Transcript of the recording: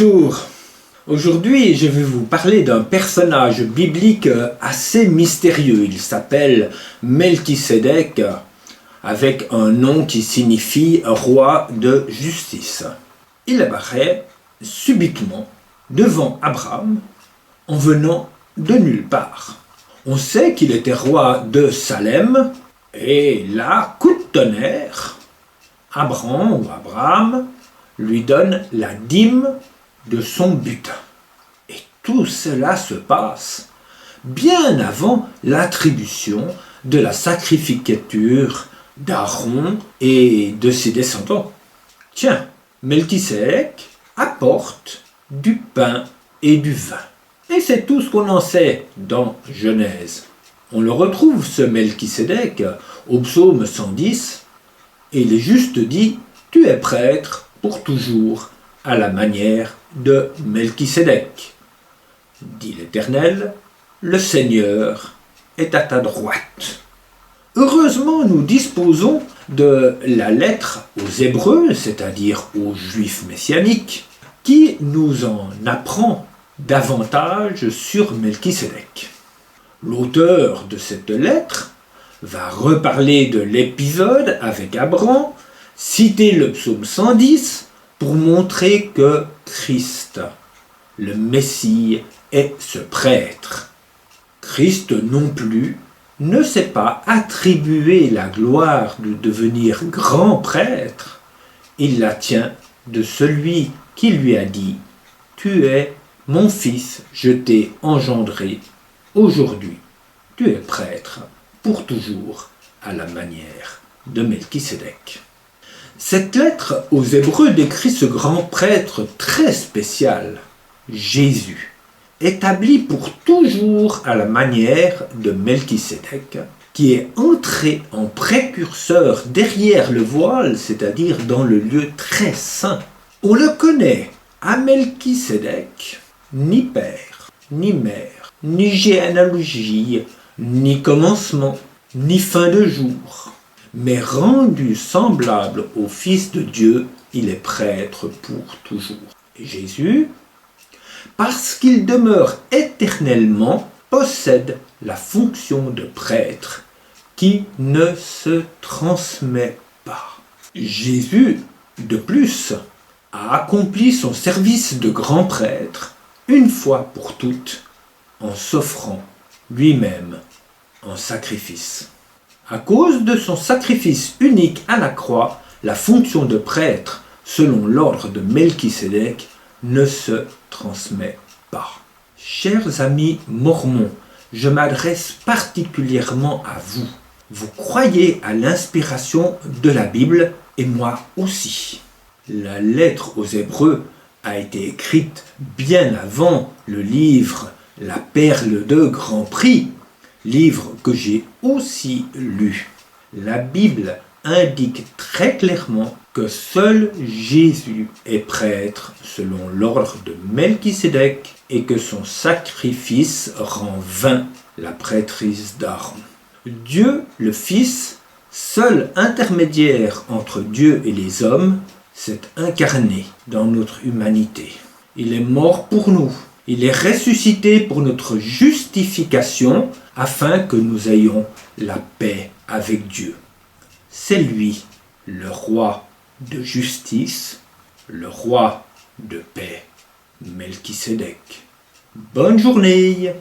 Bonjour, aujourd'hui je vais vous parler d'un personnage biblique assez mystérieux. Il s'appelle Melchisédek, avec un nom qui signifie roi de justice. Il apparaît subitement devant Abraham en venant de nulle part. On sait qu'il était roi de Salem, et là, coup de tonnerre, Abraham lui donne la dîme de son butin. Et tout cela se passe bien avant l'attribution de la sacrificature d'Aaron et de ses descendants. Tiens, Melchisédek apporte du pain et du vin. Et c'est tout ce qu'on en sait dans Genèse. On le retrouve, ce Melchisédek, au psaume 110, et il est juste dit « Tu es prêtre pour toujours, à la manière de Melchisédek. Dit l'Éternel, le Seigneur est à ta droite. » Heureusement, nous disposons de la lettre aux Hébreux, c'est-à-dire aux Juifs messianiques, qui nous en apprend davantage sur Melchisédek. L'auteur de cette lettre va reparler de l'épisode avec Abraham, citer le psaume 110 pour montrer que Christ, le Messie, est ce prêtre. Christ non plus ne s'est pas attribué la gloire de devenir grand prêtre. Il la tient de celui qui lui a dit « Tu es mon fils, je t'ai engendré. Aujourd'hui, tu es prêtre pour toujours, à la manière de Melchisédek. » Cette lettre aux Hébreux décrit ce grand prêtre très spécial, Jésus, établi pour toujours à la manière de Melchisédek, qui est entré en précurseur derrière le voile, c'est-à-dire dans le lieu très saint. On le connaît, à Melchisédek, ni père, ni mère, ni généalogie, ni commencement, ni fin de jour. Mais rendu semblable au Fils de Dieu, il est prêtre pour toujours. Et Jésus, parce qu'il demeure éternellement, possède la fonction de prêtre qui ne se transmet pas. Jésus, de plus, a accompli son service de grand prêtre une fois pour toutes en s'offrant lui-même en sacrifice. À cause de son sacrifice unique à la croix, la fonction de prêtre, selon l'ordre de Melchisédek, ne se transmet pas. Chers amis mormons, je m'adresse particulièrement à vous. Vous croyez à l'inspiration de la Bible, et moi aussi. La lettre aux Hébreux a été écrite bien avant le livre « La perle de grand prix », livre que j'ai aussi lu. La Bible indique très clairement que seul Jésus est prêtre selon l'ordre de Melchisédek et que son sacrifice rend vain la prêtrise d'Aaron. Dieu, le Fils, seul intermédiaire entre Dieu et les hommes, s'est incarné dans notre humanité. Il est mort pour nous. Il est ressuscité pour notre justification afin que nous ayons la paix avec Dieu. C'est lui, le roi de justice, le roi de paix, Melchisédek. Bonne journée!